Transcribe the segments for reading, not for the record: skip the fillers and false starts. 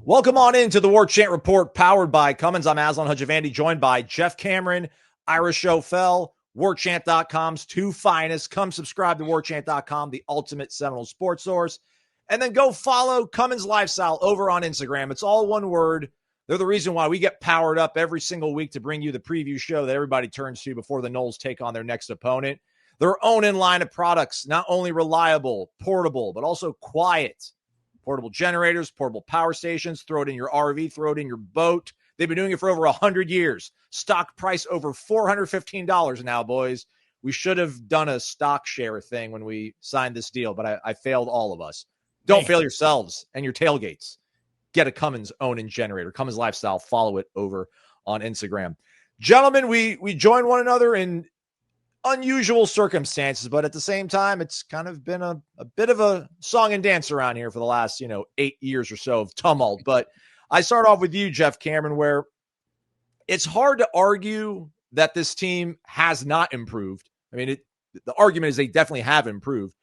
Welcome on into the Warchant Report, powered by Cummins. I'm Aslan Hajavandi, joined by Jeff Cameron, Ira Schofel, Warchant.com's two finest. Come subscribe to Warchant.com, the ultimate Seminoles sports source. And then go follow Cummins Lifestyle over on Instagram. It's all one word. They're the reason why we get powered up every single week to bring you the preview show that everybody turns to before the Noles take on their next opponent. Their own in-line of products, not only reliable, portable, but also quiet. Portable generators, portable power stations, throw it in your RV, throw it in your boat. They've been doing it for over 100 years. Stock price over $415 now, boys. We should have done a stock share thing when we signed this deal, but I failed all of us. Don't fail yourselves and your tailgates. Get a Cummins own-in generator. Cummins Lifestyle. Follow it over on Instagram. Gentlemen, we join one another in unusual circumstances, but at the same time, it's kind of been a bit of a song and dance around here for the last, 8 years or so of tumult. But I start off with you, Jeff Cameron, where it's hard to argue that this team has not improved. I mean, the argument is they definitely have improved.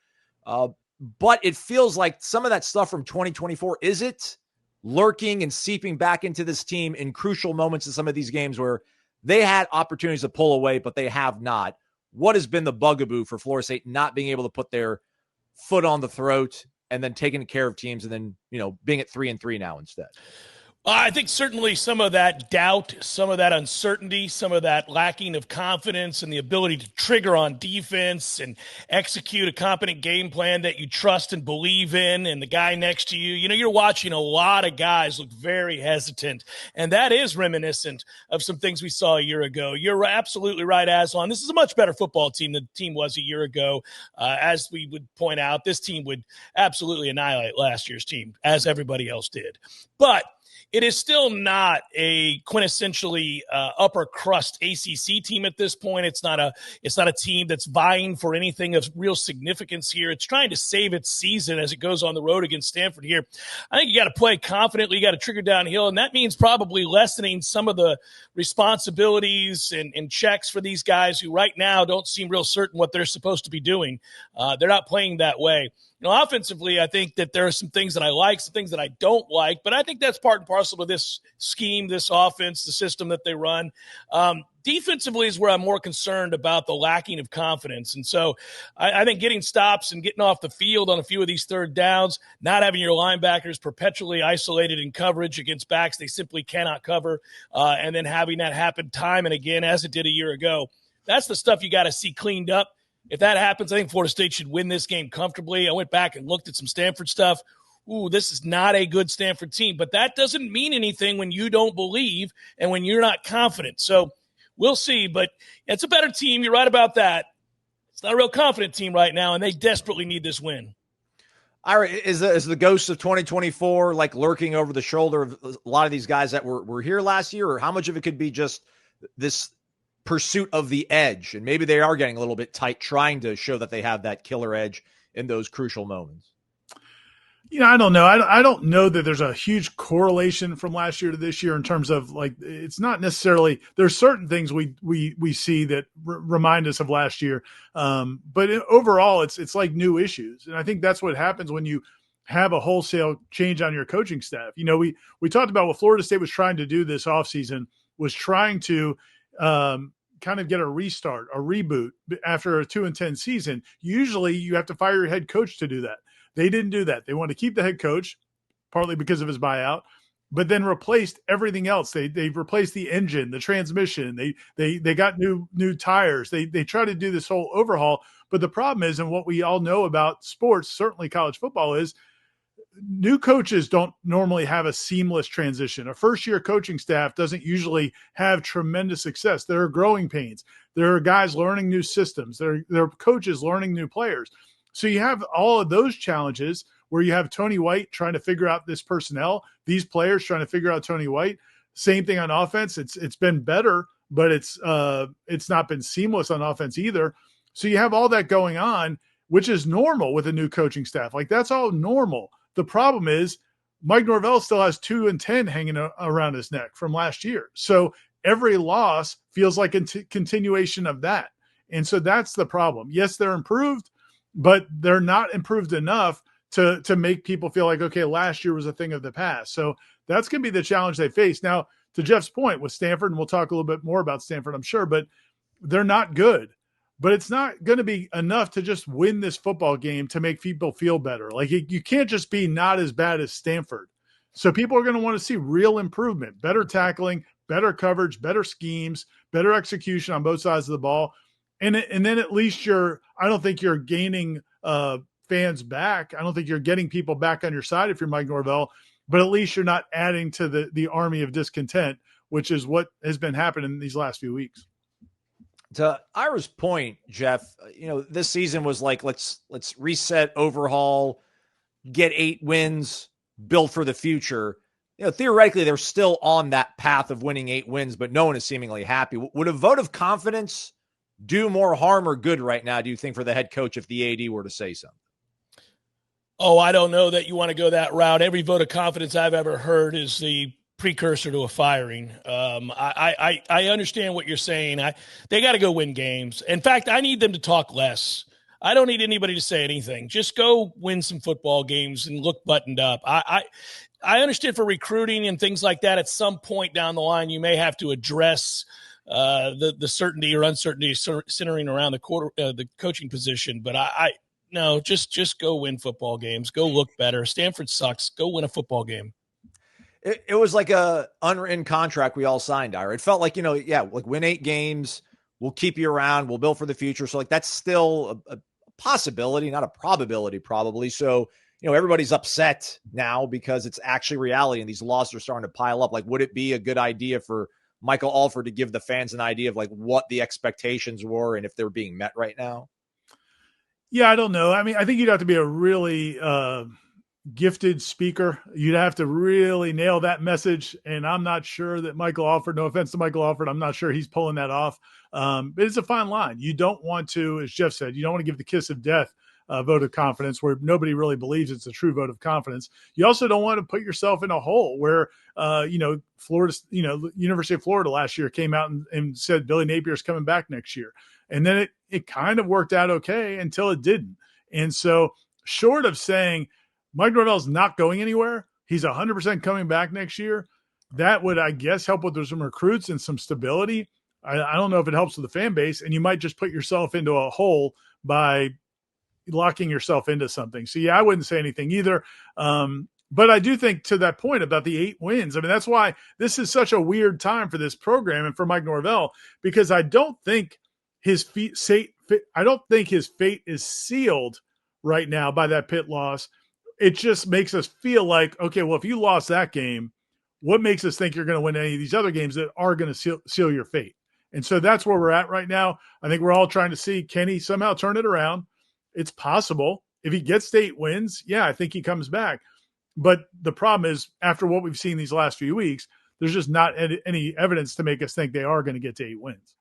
But it feels like some of that stuff from 2024, is it lurking and seeping back into this team in crucial moments in some of these games where they had opportunities to pull away, but they have not? What has been the bugaboo for Florida State not being able to put their foot on the throat and then taking care of teams and then, being at 3-3 now instead? I think certainly some of that doubt, some of that uncertainty, some of that lacking of confidence and the ability to trigger on defense and execute a competent game plan that you trust and believe in, and the guy next to you. You're watching a lot of guys look very hesitant, and that is reminiscent of some things we saw a year ago. You're absolutely right, Aslan. This is a much better football team than the team was a year ago. As we would point out, this team would absolutely annihilate last year's team, as everybody else did. But it is still not a quintessentially upper crust ACC team at this point. It's not a team that's vying for anything of real significance here. It's trying to save its season as it goes on the road against Stanford here. I think you got to play confidently. You got to trigger downhill, and that means probably lessening some of the responsibilities and checks for these guys who right now don't seem real certain what they're supposed to be doing. They're not playing that way. Offensively, I think that there are some things that I like, some things that I don't like, but I think that's part and parcel of this scheme, this offense, the system that they run. Defensively is where I'm more concerned about the lacking of confidence. And so I think getting stops and getting off the field on a few of these third downs, not having your linebackers perpetually isolated in coverage against backs they simply cannot cover, and then having that happen time and again as it did a year ago, that's the stuff you got to see cleaned up. If that happens, I think Florida State should win this game comfortably. I went back and looked at some Stanford stuff. Ooh, this is not a good Stanford team. But that doesn't mean anything when you don't believe and when you're not confident. So we'll see. But it's a better team. You're right about that. It's not a real confident team right now, and they desperately need this win. Ira, is the ghost of 2024 like lurking over the shoulder of a lot of these guys that were here last year? Or how much of it could be just this pursuit of the edge, and maybe they are getting a little bit tight trying to show that they have that killer edge in those crucial moments? I don't know. I don't know that there's a huge correlation from last year to this year in terms of it's not necessarily, there's certain things we see that remind us of last year. But overall it's like new issues. And I think that's what happens when you have a wholesale change on your coaching staff. We talked about what Florida State was trying to do this offseason, was trying to kind of get a restart, a reboot after a 2-10 season. Usually you have to fire your head coach to do that. They didn't do that. They wanted to keep the head coach, partly because of his buyout, but then replaced everything else. They replaced the engine, the transmission. They got new tires. They tried to do this whole overhaul. But the problem is, and what we all know about sports, certainly college football, is new coaches don't normally have a seamless transition. A first-year coaching staff doesn't usually have tremendous success. There are growing pains. There are guys learning new systems. There are coaches learning new players. So you have all of those challenges where you have Tony White trying to figure out this personnel, these players trying to figure out Tony White. Same thing on offense. It's been better, but it's not been seamless on offense either. So you have all that going on, which is normal with a new coaching staff. That's all normal. The problem is Mike Norvell still has 2-10 hanging around his neck from last year. So every loss feels like a continuation of that. And so that's the problem. Yes, they're improved, but they're not improved enough to make people feel like, okay, last year was a thing of the past. So that's going to be the challenge they face. Now, to Jeff's point with Stanford, and we'll talk a little bit more about Stanford, I'm sure, but they're not good. But it's not going to be enough to just win this football game to make people feel better. Like you can't just be not as bad as Stanford. So people are going to want to see real improvement, better tackling, better coverage, better schemes, better execution on both sides of the ball. And then at least I don't think you're gaining fans back. I don't think you're getting people back on your side if you're Mike Norvell, but at least you're not adding to the army of discontent, which is what has been happening these last few weeks. To Ira's point, Jeff, this season was like, let's reset, overhaul, get 8 wins, build for the future. Theoretically, they're still on that path of winning 8 wins, but no one is seemingly happy. Would a vote of confidence do more harm or good right now, do you think, for the head coach if the AD were to say something? Oh, I don't know that you want to go that route. Every vote of confidence I've ever heard is the precursor to a firing. I understand what you're saying. They got to go win games. In fact, I need them to talk less. I don't need anybody to say anything. Just go win some football games and look buttoned up. I understand for recruiting and things like that, at some point down the line, you may have to address the certainty or uncertainty centering around the coaching position. But no, just go win football games. Go look better. Stanford sucks. Go win a football game. It was like a unwritten contract we all signed, Ira. It felt like, like win 8 games, we'll keep you around, we'll build for the future. So like that's still a possibility, not a probability probably. So, everybody's upset now because it's actually reality and these losses are starting to pile up. Like, would it be a good idea for Michael Alford to give the fans an idea of like what the expectations were and if they're being met right now? Yeah, I don't know. I mean, I think you'd have to be a really gifted speaker. You'd have to really nail that message. And I'm not sure that Michael Alford, no offense to Michael Alford, I'm not sure he's pulling that off. But it's a fine line. You don't want to, as Jeff said, you don't want to give the kiss of death vote of confidence where nobody really believes it's a true vote of confidence. You also don't want to put yourself in a hole where, Florida, University of Florida last year came out and said Billy Napier's coming back next year. And then it kind of worked out okay until it didn't. And so short of saying Mike Norvell's not going anywhere, he's 100% coming back next year, that would, I guess, help with some recruits and some stability. I don't know if it helps with the fan base, and you might just put yourself into a hole by locking yourself into something. So, yeah, I wouldn't say anything either. But I do think to that point about the 8 wins, I mean, that's why this is such a weird time for this program and for Mike Norvell, because I don't think his fate is sealed right now by that Pitt loss. It just makes us feel like, okay, well, if you lost that game, what makes us think you're going to win any of these other games that are going to seal your fate? And so that's where we're at right now. I think we're all trying to see, can he somehow turn it around? It's possible. If he gets to 8 wins, yeah, I think he comes back. But the problem is, after what we've seen these last few weeks, there's just not any evidence to make us think they are going to get to 8 wins.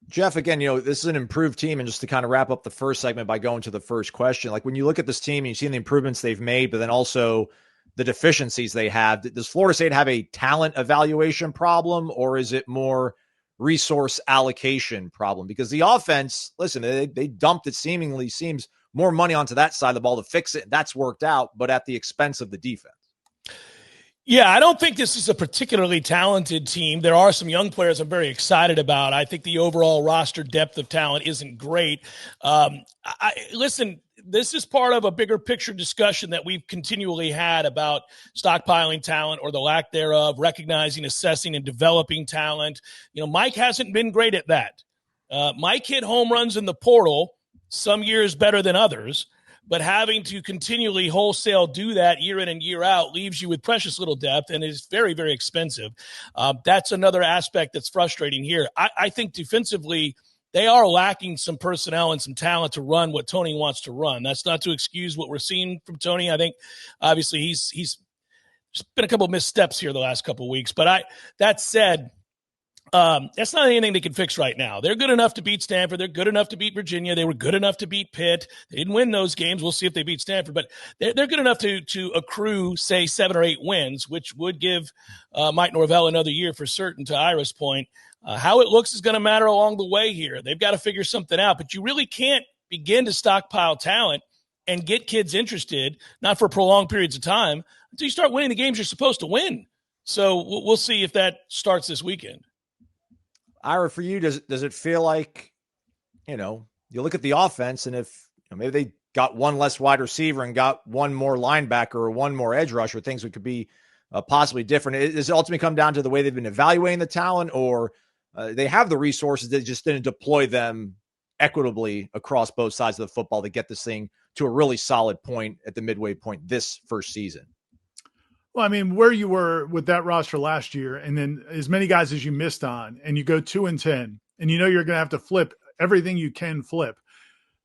Jeff, again, this is an improved team. And just to kind of wrap up the first segment by going to the first question, like when you look at this team and you see the improvements they've made, but then also the deficiencies they have, does Florida State have a talent evaluation problem, or is it more resource allocation problem? Because the offense, listen, they dumped it seems more money onto that side of the ball to fix it. That's worked out, but at the expense of the defense. Yeah, I don't think this is a particularly talented team. There are some young players I'm very excited about. I think the overall roster depth of talent isn't great. Listen, this is part of a bigger picture discussion that we've continually had about stockpiling talent or the lack thereof, recognizing, assessing, and developing talent. Mike hasn't been great at that. Mike hit home runs in the portal, some years better than others. But having to continually wholesale do that year in and year out leaves you with precious little depth and is very, very expensive. That's another aspect that's frustrating here. I think defensively, they are lacking some personnel and some talent to run what Tony wants to run. That's not to excuse what we're seeing from Tony. I think obviously he's been a couple of missteps here the last couple of weeks. But that said, that's not anything they can fix right now. They're good enough to beat Stanford. They're good enough to beat Virginia. They were good enough to beat Pitt. They didn't win those games. We'll see if they beat Stanford, but they're good enough to accrue, say, 7 or 8 wins, which would give Mike Norvell another year for certain, to Ira's point. How it looks is going to matter along the way here. They've got to figure something out, but you really can't begin to stockpile talent and get kids interested, not for prolonged periods of time, until you start winning the games you're supposed to win. So we'll see if that starts this weekend. Ira, for you, does it feel like, you look at the offense, and if maybe they got one less wide receiver and got one more linebacker or one more edge rusher, things that could be possibly different. Does it ultimately come down to the way they've been evaluating the talent, or they have the resources, they just didn't deploy them equitably across both sides of the football to get this thing to a really solid point at the midway point this first season? Well, I mean, where you were with that roster last year, and then as many guys as you missed on, and you go 2-10, and you're going to have to flip everything you can flip.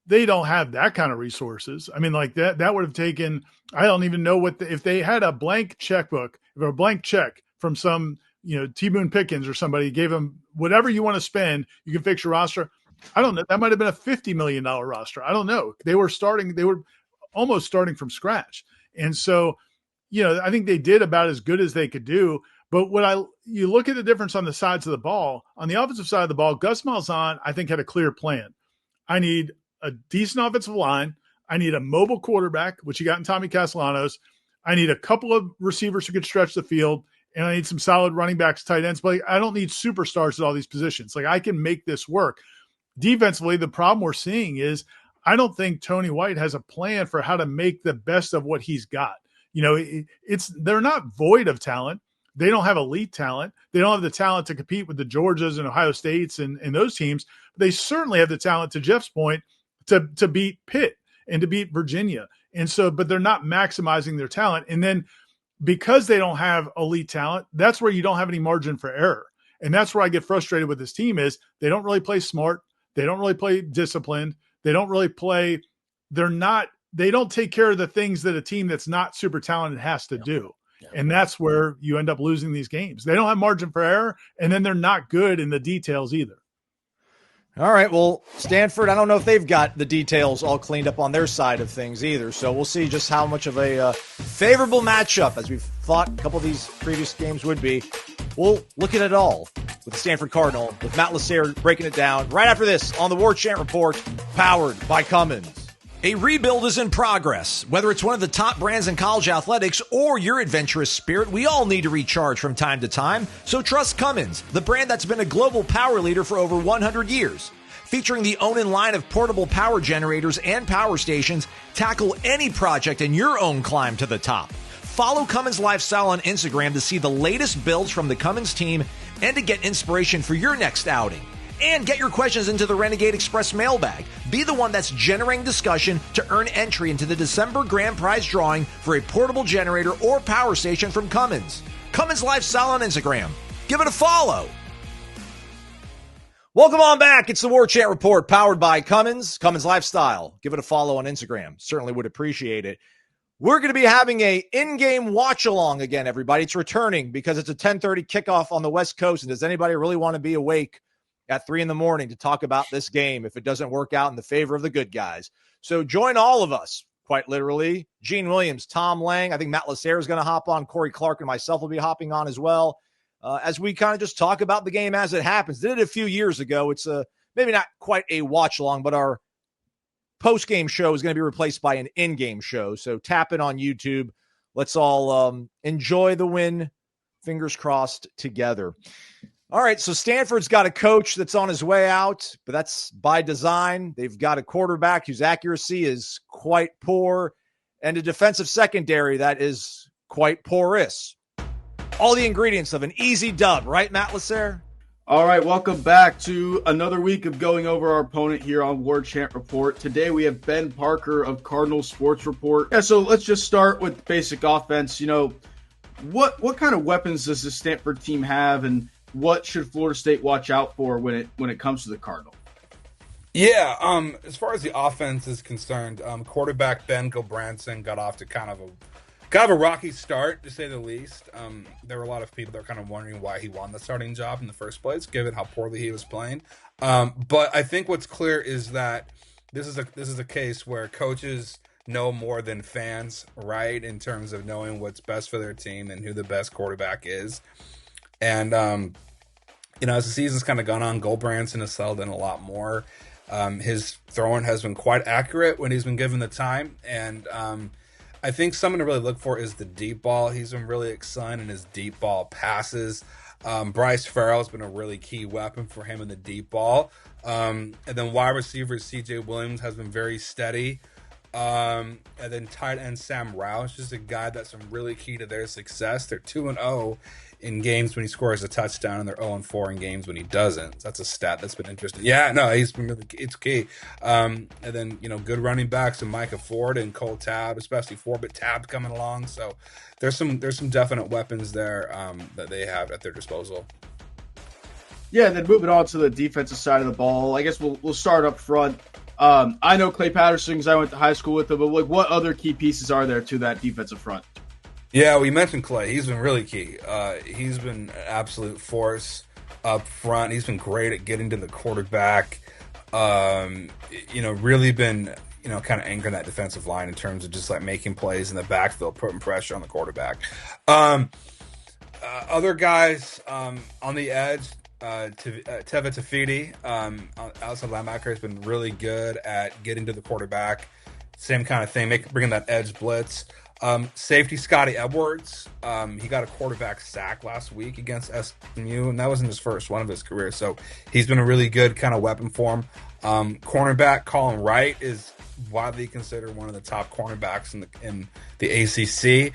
They don't have that kind of resources. I mean, like that would have taken, I don't even know if they had a blank checkbook, if a blank check from some, T. Boone Pickens or somebody gave them whatever you want to spend, you can fix your roster. I don't know. That might've been a $50 million roster. I don't know. They were almost starting from scratch. And so, I think they did about as good as they could do. But you look at the difference on the sides of the ball, on the offensive side of the ball, Gus Malzahn, I think, had a clear plan. I need a decent offensive line. I need a mobile quarterback, which you got in Tommy Castellanos. I need a couple of receivers who could stretch the field, and I need some solid running backs, tight ends. But I don't need superstars at all these positions. Like, I can make this work. Defensively, the problem we're seeing is I don't think Tony White has a plan for how to make the best of what he's got. They're not void of talent. They don't have elite talent. They don't have the talent to compete with the Georgias and Ohio States and those teams. But they certainly have the talent, to Jeff's point, to beat Pitt and to beat Virginia. And so, but they're not maximizing their talent. And then because they don't have elite talent, that's where you don't have any margin for error. And that's where I get frustrated with this team is they don't really play smart. They don't really play disciplined. They don't really play. They don't take care of the things that a team that's not super talented has to do. Yeah. And that's where you end up losing these games. They don't have margin for error, and then they're not good in the details either. All right, well, Stanford, I don't know if they've got the details all cleaned up on their side of things either, so we'll see just how much of a favorable matchup, as we've thought a couple of these previous games would be. We'll look at it all with the Stanford Cardinal, with Matt Lasser breaking it down right after this on the Warchant Report, powered by Cummins. A rebuild is in progress. Whether it's one of the top brands in college athletics or your adventurous spirit, we all need to recharge from time to time. So trust Cummins, the brand that's been a global power leader for over 100 years. Featuring the Onan line of portable power generators and power stations, tackle any project in your own climb to the top. Follow Cummins Lifestyle on Instagram to see the latest builds from the Cummins team and to get inspiration for your next outing. And get your questions into the Renegade Express mailbag. Be the one that's generating discussion to earn entry into the December grand prize drawing for a portable generator or power station from Cummins. Cummins Lifestyle on Instagram. Give it a follow. Welcome on back. It's the Warchant Report, powered by Cummins. Cummins Lifestyle. Give it a follow on Instagram. Certainly would appreciate it. We're going to be having a in-game watch-along again, everybody. It's returning because it's a 10:30 kickoff on the West Coast. And does anybody really want to be awake at 3 a.m. to talk about this game if it doesn't work out in the favor of the good guys? So join all of us, quite literally. Gene Williams, Tom Lang, I think Matt Lasser is going to hop on. Corey Clark and myself will be hopping on as well, as we kind of just talk about the game as it happens. Did it a few years ago. It's maybe not quite a watch-along, but our post-game show is going to be replaced by an in-game show. So tap in on YouTube. Let's all enjoy the win, fingers crossed, together. All right, so Stanford's got a coach that's on his way out, but that's by design. They've got a quarterback whose accuracy is quite poor and a defensive secondary that is quite porous. All the ingredients of an easy dub, right, Matt Lasser? All right, welcome back to another week of going over our opponent here on Warchant Report. Today we have Ben Parker of Cardinal Sports Report. Yeah, so let's just start with basic offense. What kind of weapons does the Stanford team have, and what should Florida State watch out for when it comes to the Cardinal? Yeah, as far as the offense is concerned, quarterback Ben Gilbranson got off to kind of a rocky start, to say the least. There were a lot of people that were kind of wondering why he won the starting job in the first place, given how poorly he was playing. But I think what's clear is that this is a case where coaches know more than fans, right, in terms of knowing what's best for their team and who the best quarterback is. And as the season's kind of gone on, Gulbranson has settled in a lot more. His throwing has been quite accurate when he's been given the time, and I think something to really look for is the deep ball. He's been really excelling in his deep ball passes. Bryce Farrell has been a really key weapon for him in the deep ball. And then wide receiver C.J. Williams has been very steady. And then tight end Sam Roush is a guy that's been really key to their success. They're 2-0 in games when he scores a touchdown, and they're 0-4 in games when he doesn't. That's a stat that's been interesting. Yeah, no, he's been really, it's key. And then, good running backs and Micah Ford and Cole Tabb, especially Ford, but Tabb coming along. So there's some definite weapons there that they have at their disposal. Yeah, and then moving on to the defensive side of the ball, I guess we'll start up front. I know Clay Patterson because I went to high school with him, but what other key pieces are there to that defensive front? Yeah, we mentioned Clay. He's been really key. He's been an absolute force up front. He's been great at getting to the quarterback. Really been, kind of anchoring that defensive line in terms of just like making plays in the backfield, putting pressure on the quarterback. Other guys on the edge, Teva Tafidi, outside linebacker, has been really good at getting to the quarterback. Same kind of thing, bringing that edge blitz. Safety Scotty Edwards, he got a quarterback sack last week against SMU, and that wasn't his first one of his career. So he's been a really good kind of weapon for him. Cornerback Colin Wright is widely considered one of the top cornerbacks in the ACC.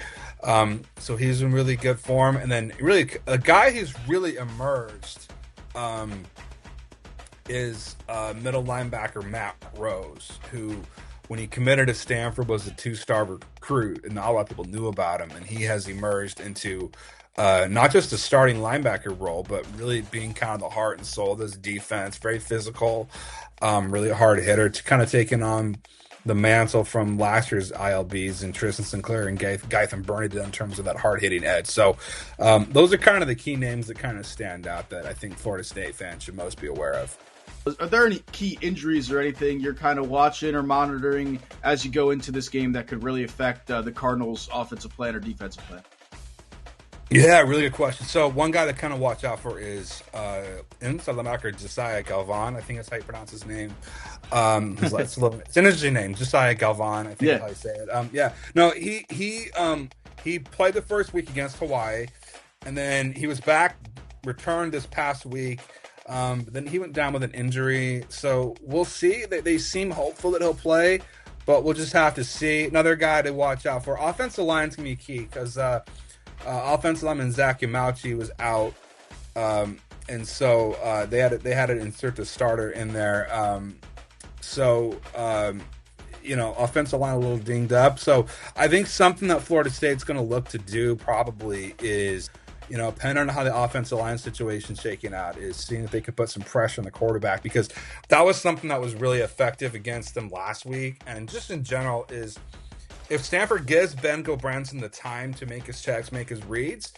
So he's been really good for him. And then really a guy who's really emerged is middle linebacker Matt Rose, who when he committed to Stanford was a 2-star recruit, and not a lot of people knew about him. And he has emerged into not just a starting linebacker role, but really being kind of the heart and soul of this defense. Very physical, really a hard hitter, to kind of taking on the mantle from last year's ILBs and Tristan Sinclair and Gaithan Burney did in terms of that hard-hitting edge. So those are kind of the key names that kind of stand out that I think Florida State fans should most be aware of. Are there any key injuries or anything you're kind of watching or monitoring as you go into this game that could really affect the Cardinals' offensive plan or defensive plan? Yeah, really good question. So one guy to kind of watch out for is inside linebacker Josiah Galvan. I think that's how you pronounce his name. It's an interesting name, Josiah Galvan. I think that's how you say it. He played the first week against Hawaii, and then he was returned this past week. Then he went down with an injury, so we'll see. They seem hopeful that he'll play, but we'll just have to see. Another guy to watch out for. Offensive line's going to be key because offensive lineman Zach Yamauchi was out, and so they had to insert the starter in there. Offensive line a little dinged up. So I think something that Florida State's going to look to do probably is, depending on how the offensive line situation's shaking out, is seeing if they can put some pressure on the quarterback, because that was something that was really effective against them last week. And just in general is, if Stanford gives Ben Gobranson the time to make his checks, make his reads,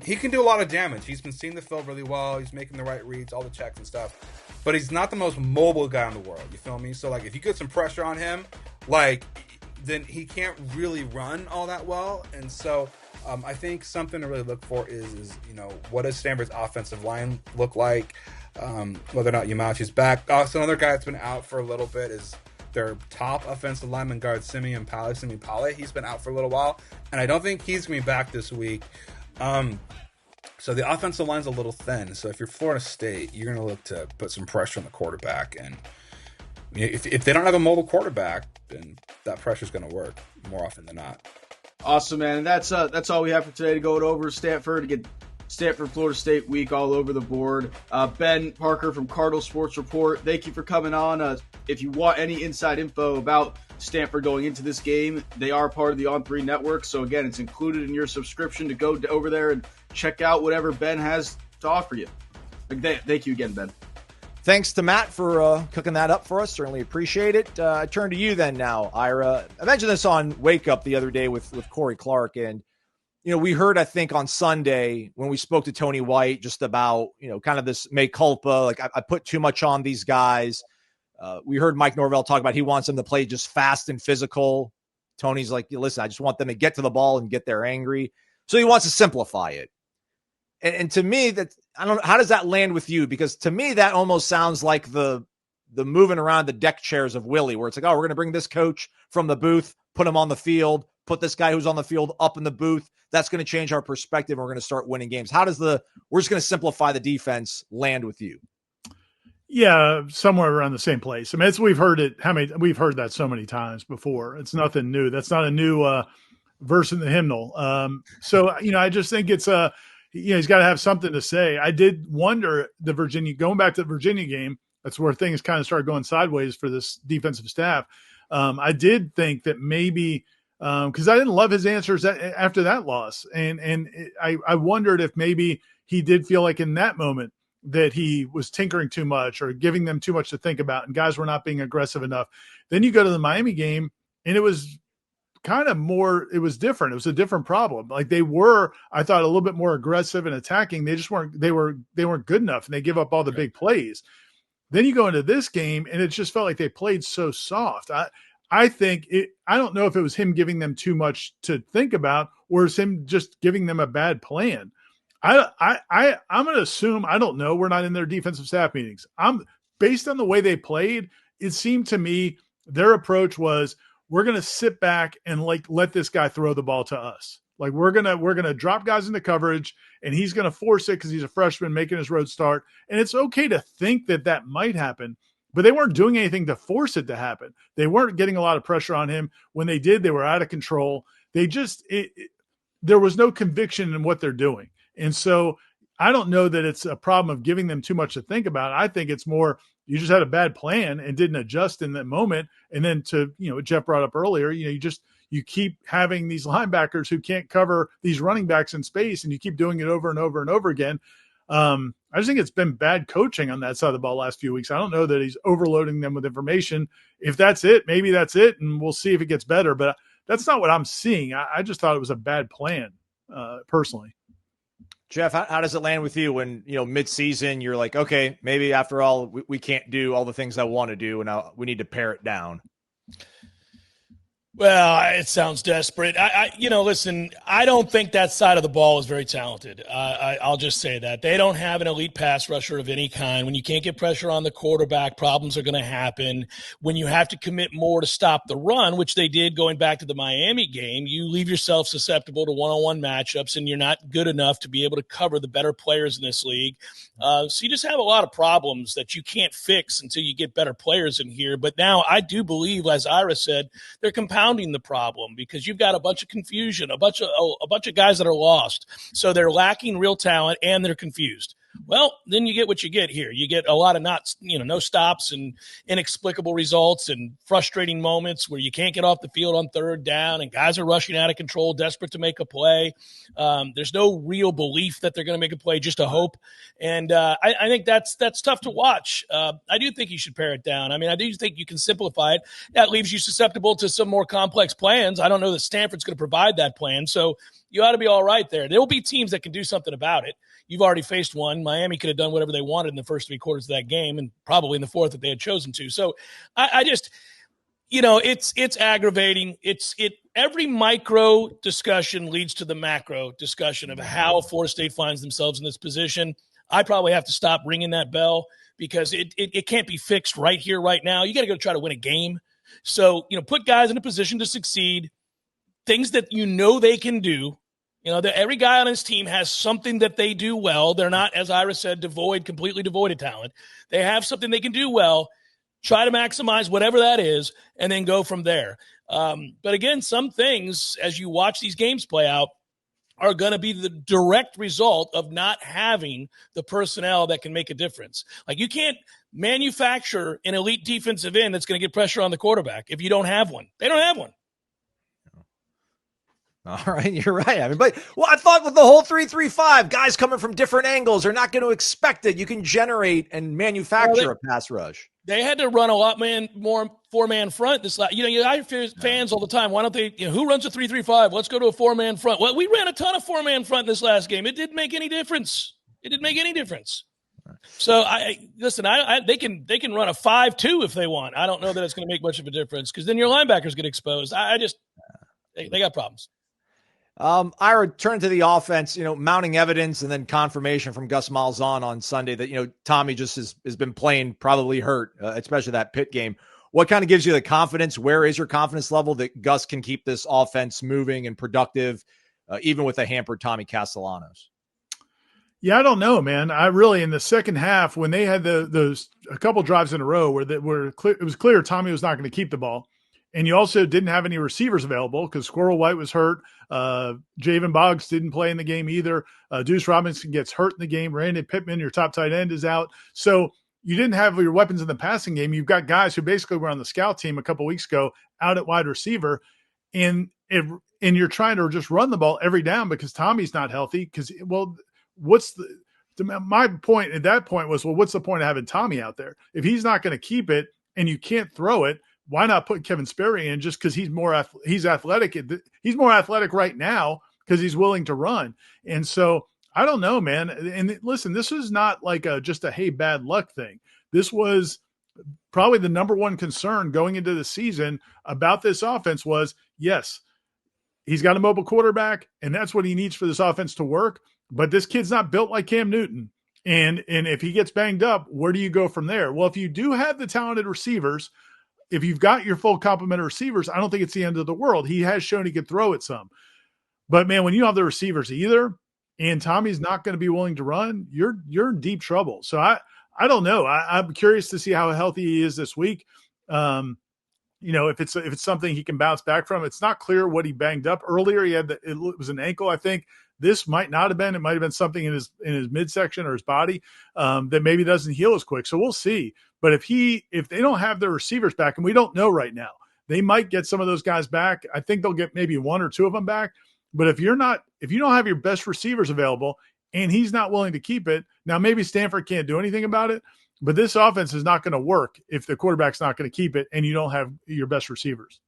he can do a lot of damage. He's been seeing the field really well. He's making the right reads, all the checks and stuff. But he's not the most mobile guy in the world. You feel me? So, if you get some pressure on him, then he can't really run all that well. And so I think something to really look for is what does Stanford's offensive line look like? Whether or not Yamauchi's back. So another guy that's been out for a little bit is their top offensive lineman guard, Simeon Pale. He's been out for a little while, and I don't think he's going to be back this week. So the offensive line's a little thin. So if you're Florida State, you're going to look to put some pressure on the quarterback. And if they don't have a mobile quarterback, then that pressure's going to work more often than not. Awesome, man. That's all we have for today to go over Stanford, to get Stanford Florida State week all over the board. Ben Parker from Cardinal Sports Report, thank you for coming on. If you want any inside info about Stanford going into this game, they are part of the On3 network. So again, it's included in your subscription to go over there and check out whatever Ben has to offer you. Thank you again, Ben. Thanks to Matt for cooking that up for us. Certainly appreciate it. I turn to you then now, Ira. I mentioned this on Wake Up the other day with Corey Clark. And, we heard, I think, on Sunday when we spoke to Tony White just about, kind of this mea culpa. I put too much on these guys. We heard Mike Norvell talk about he wants them to play just fast and physical. Tony's like, listen, I just want them to get to the ball and get there angry. So he wants to simplify it. And to me, that I don't know, how does that land with you? Because to me, that almost sounds like the the moving around the deck chairs of Willie, where it's like, oh, we're going to bring this coach from the booth, put him on the field, put this guy who's on the field up in the booth. That's going to change our perspective. And we're going to start winning games. How does we're just going to simplify the defense land with you? Yeah, somewhere around the same place. I mean, we've heard that so many times before. It's nothing new. That's not a new verse in the hymnal. So, I just think it's he's got to have something to say. I did wonder going back to the Virginia game, that's where things kind of started going sideways for this defensive staff. I did think that maybe because I didn't love his answers after that loss. I wondered if maybe he did feel like in that moment that he was tinkering too much or giving them too much to think about and guys were not being aggressive enough. Then you go to the Miami game and it was kind of it was different. It was a different problem. Like they were, I thought, a little bit more aggressive and attacking. They just weren't good enough and they give up all the big plays. Then you go into this game and it just felt like they played so soft. I don't know if it was him giving them too much to think about or is him just giving them a bad plan. I'm going to assume, I don't know. We're not in their defensive staff meetings. Based on the way they played, it seemed to me their approach was, we're going to sit back and let this guy throw the ball to us. Like we're going to drop guys into coverage and he's going to force it because he's a freshman making his road start. And it's okay to think that might happen, but they weren't doing anything to force it to happen. They weren't getting a lot of pressure on him. When they did, they were out of control. There was no conviction in what they're doing. And so I don't know that it's a problem of giving them too much to think about. I think it's more, you just had a bad plan and didn't adjust in that moment. And then what Jeff brought up earlier, you keep having these linebackers who can't cover these running backs in space and you keep doing it over and over and over again. I just think it's been bad coaching on that side of the ball last few weeks. I don't know that he's overloading them with information. If that's it, maybe that's it. And we'll see if it gets better, but that's not what I'm seeing. I just thought it was a bad plan personally. Jeff, how does it land with you when, mid-season you're like, okay, maybe after all, we can't do all the things I want to do, and now we need to pare it down? Well, it sounds desperate. Listen, I don't think that side of the ball is very talented. I'll just say that. They don't have an elite pass rusher of any kind. When you can't get pressure on the quarterback, problems are going to happen. When you have to commit more to stop the run, which they did going back to the Miami game, you leave yourself susceptible to one-on-one matchups, and you're not good enough to be able to cover the better players in this league. So you just have a lot of problems that you can't fix until you get better players in here. But now I do believe, as Ira said, they're compounding the problem because you've got a bunch of confusion, a bunch of guys that are lost. So they're lacking real talent and they're confused. Well, then you get what you get here. You get a lot of no stops and inexplicable results and frustrating moments where you can't get off the field on third down and guys are rushing out of control, desperate to make a play. There's no real belief that they're going to make a play, just a hope. And I think that's tough to watch. I do think you should pare it down. I mean, I do think you can simplify it. That leaves you susceptible to some more complex plans. I don't know that Stanford's going to provide that plan. So you ought to be all right there. There will be teams that can do something about it. You've already faced one. Miami could have done whatever they wanted in the first 3 quarters of that game and probably in the fourth if they had chosen to. So I just, it's aggravating. Every micro discussion leads to the macro discussion of how Florida State finds themselves in this position. I probably have to stop ringing that bell because it can't be fixed right here, right now. You got to go try to win a game. So, put guys in a position to succeed, things that they can do. Every guy on his team has something that they do well. They're not, as Ira said, completely devoid of talent. They have something they can do well. Try to maximize whatever that is, and then go from there. But again, some things, as you watch these games play out, are going to be the direct result of not having the personnel that can make a difference. Like, you can't manufacture an elite defensive end that's going to get pressure on the quarterback if you don't have one. They don't have one. All right, you're right. I thought with the whole 3-3-5, guys coming from different angles are not going to expect it. You can generate and manufacture a pass rush. They had to run a lot more 4-man front this last. I hear fans all the time. Why don't they? Who runs a 3-3-5? Let's go to a 4-man front. Well, we ran a ton of 4-man front this last game. It didn't make any difference. So they can run a 5-2 if they want. I don't know that it's going to make much of a difference because then your linebackers get exposed. They got problems. Ira, turn to the offense, mounting evidence and then confirmation from Gus Malzahn on Sunday that, Tommy just has been playing probably hurt, especially that Pitt game. What kind of gives you the confidence? Where is your confidence level that Gus can keep this offense moving and productive, even with a hampered Tommy Castellanos? Yeah, I don't know, man. I really, in the second half, when they had those a couple drives in a row where it was clear Tommy was not going to keep the ball. And you also didn't have any receivers available because Squirrel White was hurt. Javen Boggs didn't play in the game either. Deuce Robinson gets hurt in the game. Brandon Pittman, your top tight end, is out. So you didn't have your weapons in the passing game. You've got guys who basically were on the scout team a couple weeks ago out at wide receiver. And you're trying to just run the ball every down because Tommy's not healthy. My point at that point was, what's the point of having Tommy out there? If he's not going to keep it and you can't throw it, why not put Kevin Sperry in just because he's athletic? He's more athletic right now because he's willing to run. And so I don't know, man. And listen, this is not like just a, hey, bad luck thing. This was probably the number one concern going into the season about this offense was, yes, he's got a mobile quarterback, and that's what he needs for this offense to work. But this kid's not built like Cam Newton. And if he gets banged up, where do you go from there? Well, if you do have the talented receivers, if you've got your full complement of receivers, I don't think it's the end of the world. He has shown he could throw it some. But, man, when you don't have the receivers either, and Tommy's not going to be willing to run, you're in deep trouble. So I don't know. I'm curious to see how healthy he is this week. If it's something he can bounce back from. It's not clear what he banged up earlier. It was an ankle, I think. This might not have been. It might have been something in his midsection or his body that maybe doesn't heal as quick. So we'll see. But if they don't have their receivers back, and we don't know right now, they might get some of those guys back. I think they'll get maybe one or two of them back. But if you don't have your best receivers available and he's not willing to keep it, now maybe Stanford can't do anything about it. But this offense is not going to work if the quarterback's not going to keep it and you don't have your best receivers.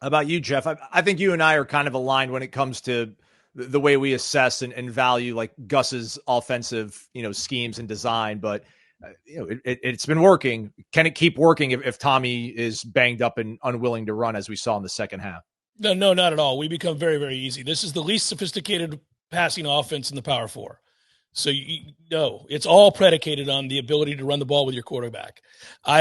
How about you, Jeff? I think you and I are kind of aligned when it comes to the way we assess and value like Gus's offensive, schemes and design. But it's been working. Can it keep working if Tommy is banged up and unwilling to run, as we saw in the second half? No, not at all. We become very, very easy. This is the least sophisticated passing offense in the Power Four. So it's all predicated on the ability to run the ball with your quarterback. We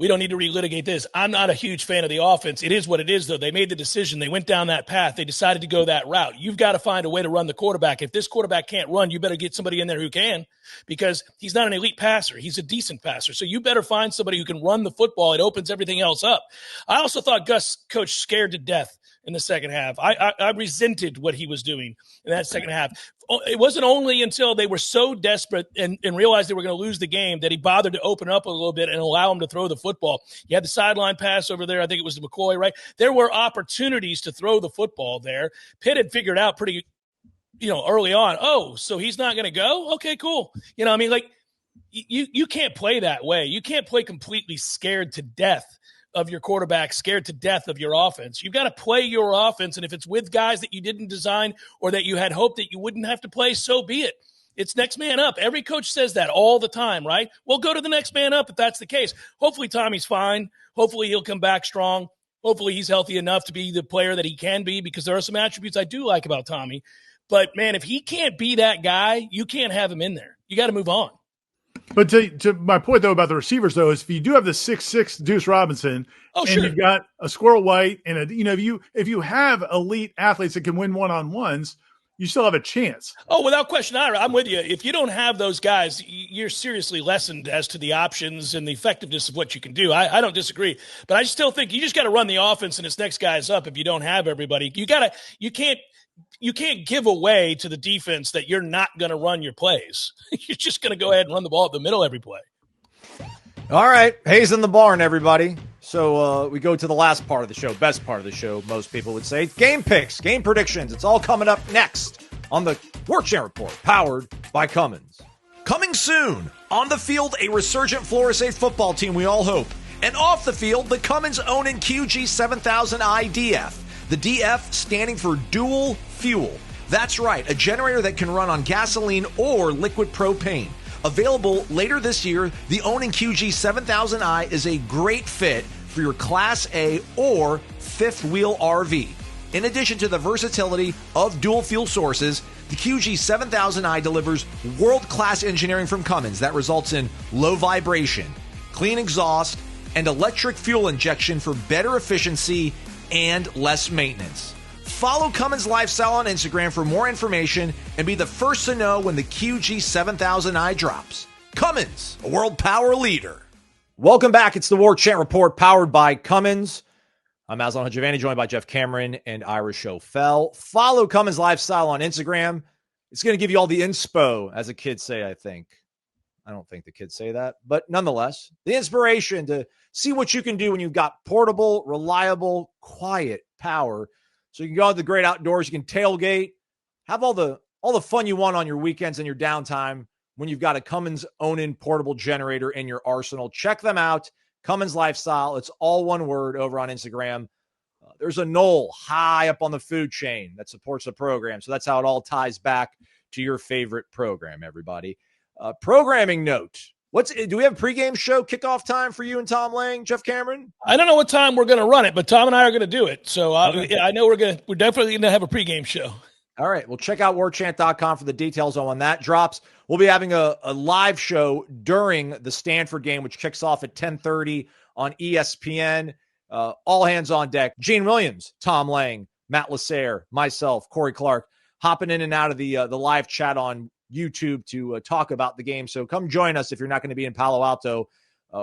don't need to relitigate this. I'm not a huge fan of the offense. It is what it is, though. They made the decision. They went down that path. They decided to go that route. You've got to find a way to run the quarterback. If this quarterback can't run, you better get somebody in there who can, because he's not an elite passer. He's a decent passer. So you better find somebody who can run the football. It opens everything else up. I also thought Gus coached scared to death in the second half. I resented what he was doing in that second half. It wasn't only until they were so desperate and realized they were going to lose the game that he bothered to open up a little bit and allow him to throw the football. You had the sideline pass over there. I think it was to McCoy, right? There were opportunities to throw the football there. Pitt had figured out pretty, early on, oh, so he's not going to go? Okay, cool. You can't play that way. You can't play completely scared to death of your quarterback, scared to death of your offense. You've got to play your offense, and if it's with guys that you didn't design or that you had hoped that you wouldn't have to play, so be it. It's next man up. Every coach says that all the time, right? Well, go to the next man up if that's the case. Hopefully Tommy's fine. Hopefully he'll come back strong. Hopefully he's healthy enough to be the player that he can be, because there are some attributes I do like about Tommy. But, man, if he can't be that guy, you can't have him in there. You got to move on. But to my point, though, about the receivers, though, is if you do have the 6'6" Deuce Robinson, you've got a Squirrel White, and if you have elite athletes that can win one-on-ones, you still have a chance. Oh, without question, Ira, I'm with you. If you don't have those guys, you're seriously lessened as to the options and the effectiveness of what you can do. I don't disagree, but I still think you just got to run the offense and its next guys up. If you don't have everybody, you can't give away to the defense that you're not going to run your plays. You're just going to go ahead and run the ball up the middle every play. All right. Hayes in the barn, everybody. So we go to the last part of the show, best part of the show, most people would say. Game picks, game predictions. It's all coming up next on the Warchant Report, powered by Cummins. Coming soon. On the field, a resurgent Florida football team, we all hope. And off the field, the Cummins own and QG 7000i DF. The DF standing for dual fuel. That's right, a generator that can run on gasoline or liquid propane. Available later this year, the Onan QG 7000i is a great fit for your Class A or fifth wheel RV. In addition to the versatility of dual fuel sources, the QG7000i delivers world-class engineering from Cummins that results in low vibration, clean exhaust, and electric fuel injection for better efficiency and less maintenance. Follow Cummins Lifestyle on Instagram for more information and be the first to know when the QG7000i drops. Cummins, a world power leader. Welcome back. It's the Warchant Report powered by Cummins. I'm Aslan Hajavani, joined by Jeff Cameron and Ira Schofel. Follow Cummins Lifestyle on Instagram. It's going to give you all the inspo, as the kids say, I think. I don't think the kids say that, but nonetheless, the inspiration to see what you can do when you've got portable, reliable, quiet power. So you can go out to the great outdoors, you can tailgate, have all the fun you want on your weekends and your downtime when you've got a Cummins own-in portable generator in your arsenal. Check them out, Cummins Lifestyle. It's all one word over on Instagram. There's a Knoll high up on the food chain that supports the program. So that's how it all ties back to your favorite program, everybody. Programming note. Do we have a pregame show kickoff time for you and Tom Lang, Jeff Cameron? I don't know what time we're going to run it, but Tom and I are going to do it. So I know we're definitely going to have a pregame show. All right. Well, check out warchant.com for the details on when that drops. We'll be having a live show during the Stanford game, which kicks off at 10:30 on ESPN. All hands on deck. Gene Williams, Tom Lang, Matt Lasser, myself, Corey Clark, hopping in and out of the live chat on YouTube to talk about the game. So come join us if you're not going to be in Palo Alto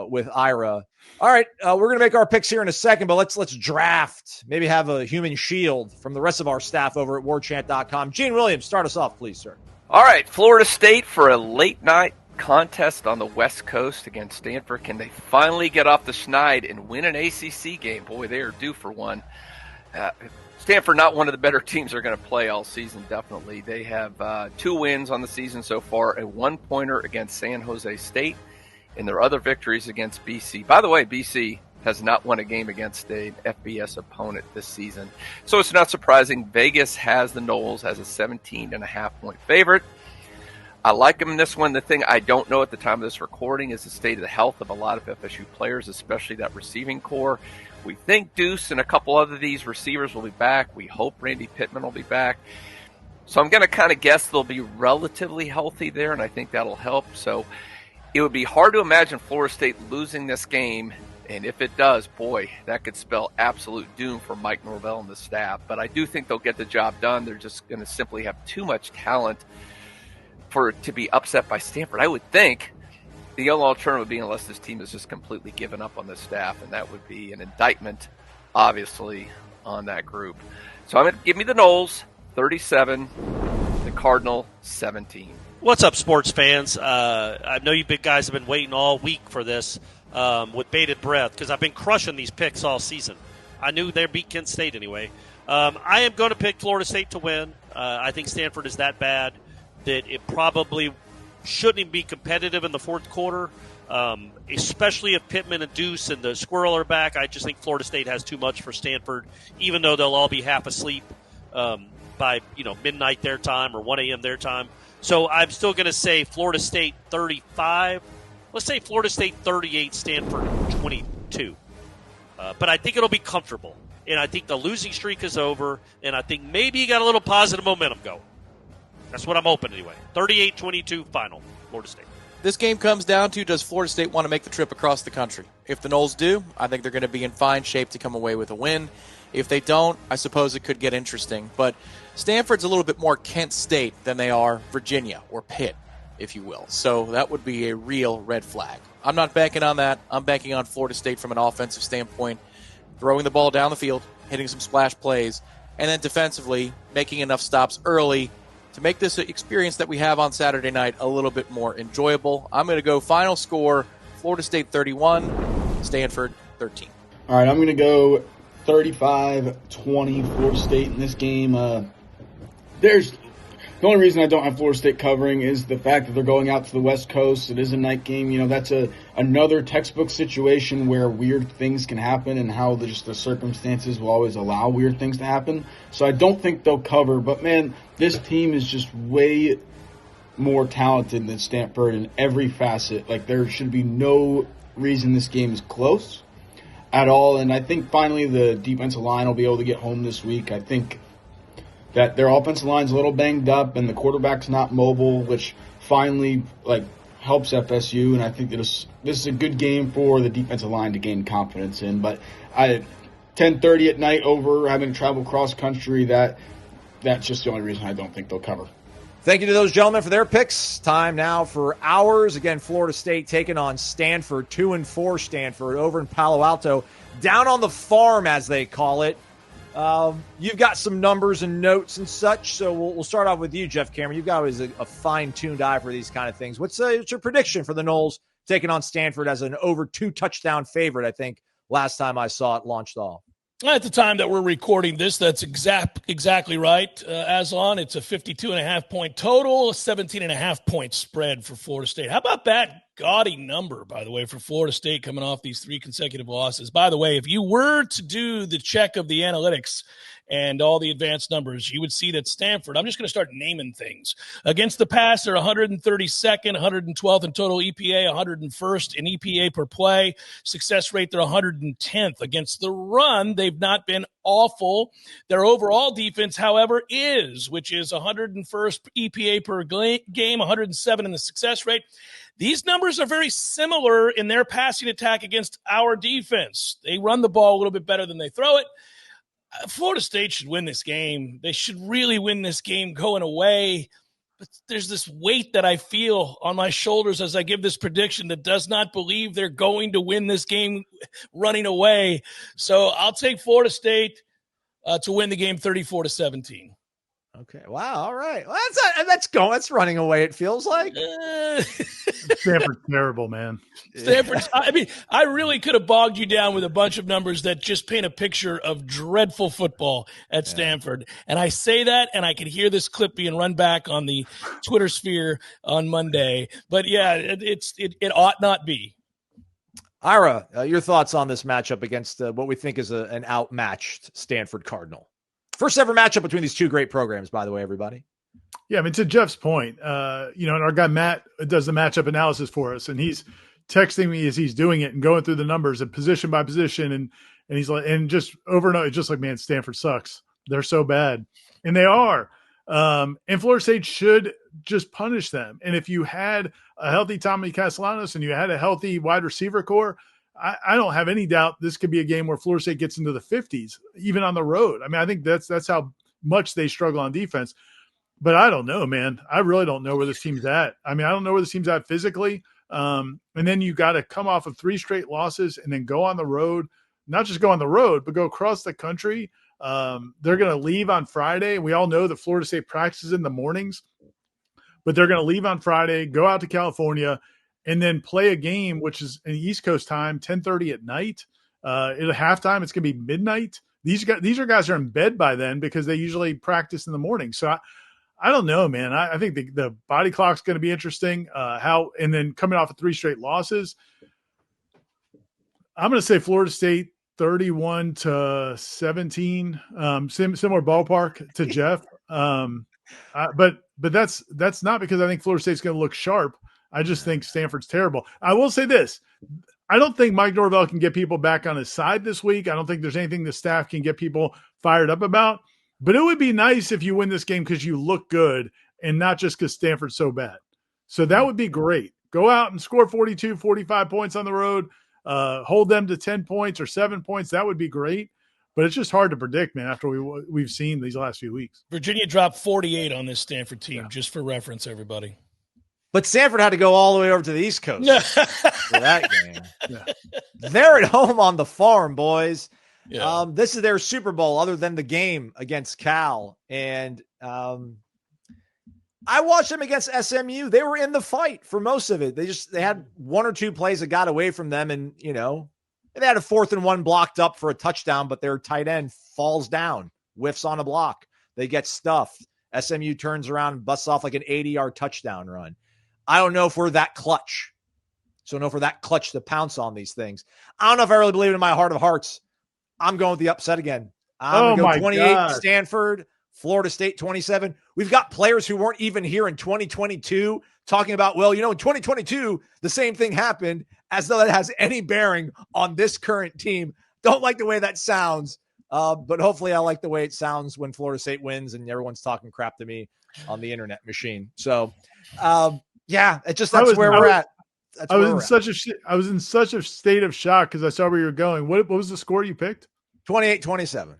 with Ira. All right, we're going to make our picks here in a second, but let's draft. Maybe have a human shield from the rest of our staff over at warchant.com. Gene Williams, start us off, please, sir. All right, Florida State for a late night contest on the West Coast against Stanford. Can they finally get off the schneid and win an ACC game? Boy, they are due for one. Stanford, not one of the better teams they're going to play all season, definitely. They have 2 wins on the season so far, a 1-pointer against San Jose State, and their other victories against BC. By the way, BC has not won a game against an FBS opponent this season. So it's not surprising. Vegas has the Noles as a 17.5-point favorite. I like them in this one. The thing I don't know at the time of this recording is the state of the health of a lot of FSU players, especially that receiving core. We think Deuce and a couple other of these receivers will be back. We hope Randy Pittman will be back. So I'm going to kind of guess they'll be relatively healthy there, and I think that'll help. So it would be hard to imagine Florida State losing this game, and if it does, boy, that could spell absolute doom for Mike Norvell and the staff. But I do think they'll get the job done. They're just going to simply have too much talent for it to be upset by Stanford. I would think the only alternative would be unless this team is just completely given up on the staff, and that would be an indictment, obviously, on that group. So I'm going to give me the Noles, 37, the Cardinal, 17. What's up, sports fans? I know you big guys have been waiting all week for this with bated breath because I've been crushing these picks all season. I knew they'd beat Kent State anyway. I am going to pick Florida State to win. I think Stanford is that bad that it probably shouldn't even be competitive in the fourth quarter, especially if Pittman and Deuce and the Squirrel are back. I just think Florida State has too much for Stanford, even though they'll all be half asleep by midnight their time or 1 a.m. their time. So I'm still going to say Florida State 35. Let's say Florida State 38, Stanford 22. But I think it'll be comfortable. And I think the losing streak is over, and I think maybe you got a little positive momentum going. That's what I'm hoping anyway. 38-22 final, Florida State. This game comes down to, does Florida State want to make the trip across the country? If the Noles do, I think they're going to be in fine shape to come away with a win. If they don't, I suppose it could get interesting. But Stanford's a little bit more Kent State than they are Virginia or Pitt, if you will. So that would be a real red flag. I'm not banking on that. I'm banking on Florida State from an offensive standpoint, throwing the ball down the field, hitting some splash plays, and then defensively making enough stops early to make this experience that we have on Saturday night a little bit more enjoyable. I'm going to go final score, Florida State 31, Stanford 13. All right, I'm going to go 35-20 Florida State in this game. The only reason I don't have Florida State covering is the fact that they're going out to the West Coast. It is a night game. That's another textbook situation where weird things can happen and how the circumstances will always allow weird things to happen. So I don't think they'll cover. But, man, this team is just way more talented than Stanford in every facet. Like, there should be no reason this game is close. at all. And I think finally the defensive line will be able to get home this week. I think that their offensive line's a little banged up and the quarterback's not mobile, which finally helps FSU. And I think that this is a good game for the defensive line to gain confidence in. But 10:30 at night over having to travel cross country, that's just the only reason I don't think they'll cover. Thank you to those gentlemen for their picks. Time now for ours. Again, Florida State taking on Stanford, 2-4 Stanford over in Palo Alto, down on the farm, as they call it. You've got some numbers and notes and such, so we'll start off with you, Jeff Cameron. You've got always a fine-tuned eye for these kind of things. What's your prediction for the Noles taking on Stanford as an over 2-touchdown favorite, I think, last time I saw it launched off? At the time that we're recording this, that's exactly right, Aslan. It's a 52.5 point total, a 17.5 point spread for Florida State. How about that gaudy number, by the way, for Florida State coming off these 3 consecutive losses? By the way, if you were to do the check of the analytics and all the advanced numbers, you would see that Stanford, I'm just going to start naming things. Against the pass, they're 132nd, 112th in total EPA, 101st in EPA per play. Success rate, they're 110th. Against the run, they've not been awful. Their overall defense, however, which is 101st EPA per game, 107 in the success rate. These numbers are very similar in their passing attack against our defense. They run the ball a little bit better than they throw it. Florida State should win this game. They should really win this game going away. But there's this weight that I feel on my shoulders as I give this prediction that does not believe they're going to win this game running away. So I'll take Florida State to win the game 34-17. Okay. Wow. All right. Well, that's running away, it feels like. Stanford's terrible, man. Stanford's, I mean, I really could have bogged you down with a bunch of numbers that just paint a picture of dreadful football at Stanford. And I say that, and I can hear this clip being run back on the Twitter sphere on Monday. But yeah, it ought not be. Ira, your thoughts on this matchup against what we think is an outmatched Stanford Cardinal? First ever matchup between these two great programs, by the way, everybody. Yeah, I mean, to Jeff's point, and our guy Matt does the matchup analysis for us, and he's texting me as he's doing it and going through the numbers and position by position, and he's like, and just over and over, it's just like, man, Stanford sucks. They're so bad, and they are. And Florida State should just punish them. And if you had a healthy Tommy Castellanos and you had a healthy wide receiver core, I don't have any doubt this could be a game where Florida State gets into the 50s, even on the road. I mean, I think that's how much they struggle on defense. But I don't know, man. I really don't know where this team's at. I mean, I don't know where this team's at physically. And then you got to come off of 3 straight losses and then go on the road, not just go on the road, but go across the country. They're going to leave on Friday. We all know that Florida State practices in the mornings, but they're going to leave on Friday, go out to California, and then play a game, which is an East Coast time, 10:30 at night. At halftime, it's going to be midnight. These are guys who are in bed by then because they usually practice in the morning. So I don't know, man. I think the body clock's going to be interesting. And then coming off of 3 straight losses, I'm going to say Florida State 31-17, similar ballpark to Jeff. But that's not because I think Florida State's going to look sharp. I just think Stanford's terrible. I will say this. I don't think Mike Norvell can get people back on his side this week. I don't think there's anything the staff can get people fired up about. But it would be nice if you win this game because you look good and not just because Stanford's so bad. So that would be great. Go out and score 42, 45 points on the road. Hold them to 10 points or 7 points. That would be great. But it's just hard to predict, man, after we've seen these last few weeks. Virginia dropped 48 on this Stanford team, just for reference, everybody. But Stanford had to go all the way over to the East Coast for that game. Yeah. They're at home on the farm, boys. Yeah. This is their Super Bowl other than the game against Cal. And I watched them against SMU. They were in the fight for most of it. They had 1 or 2 plays that got away from them. And, they had a 4th and 1 blocked up for a touchdown, but their tight end falls down, whiffs on a block. They get stuffed. SMU turns around and busts off like an 80-yard touchdown run. I don't know if we're that clutch. So I don't know if we're that clutch to pounce on these things. I don't know if I really believe it in my heart of hearts. I'm going with the upset again. I'm going to go 28 Stanford, Florida State 27. We've got players who weren't even here in 2022 talking about, in 2022, the same thing happened, as though that has any bearing on this current team. Don't like the way that sounds. But hopefully I like the way it sounds when Florida State wins and everyone's talking crap to me on the internet machine. So, that's where we're at. I was in such a state of shock because I saw where you were going. What was the score you picked? 28-27.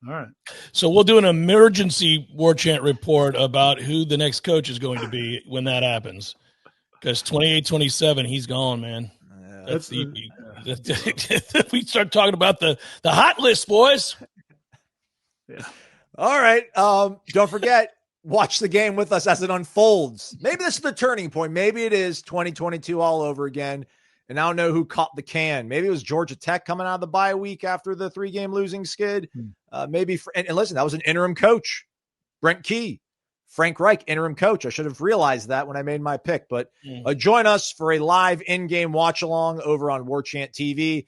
All right. So we'll do an emergency Warchant report about who the next coach is going to be when that happens. Because 28-27, he's gone, man. We start talking about the hot list, boys. Yeah. All right. Don't forget, watch the game with us as it unfolds. Maybe this is the turning point. Maybe it is 2022 all over again. And I don't know who caught the can. Maybe it was Georgia Tech coming out of the bye week after the 3-game losing skid. And listen, that was an interim coach, Brent Key. Frank Reich, interim coach. I should have realized that when I made my pick. But join us for a live in-game watch-along over on Warchant TV.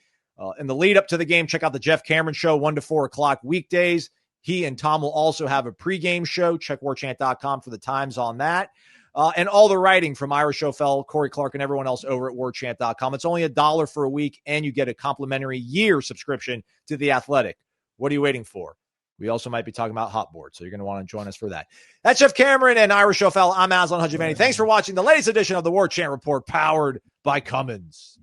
In the lead up to the game, check out the Jeff Cameron Show, 1 to 4 o'clock weekdays. He and Tom will also have a pregame show. Check warchant.com for the times on that. And all the writing from Ira Schofel, Corey Clark, and everyone else over at warchant.com. It's only $1 for a week, and you get a complimentary year subscription to The Athletic. What are you waiting for? We also might be talking about hot board, so you're going to want to join us for that. That's Jeff Cameron and Ira Schofel. I'm Aslan Hajivani. Thanks for watching the latest edition of the Warchant Report, powered by Cummins.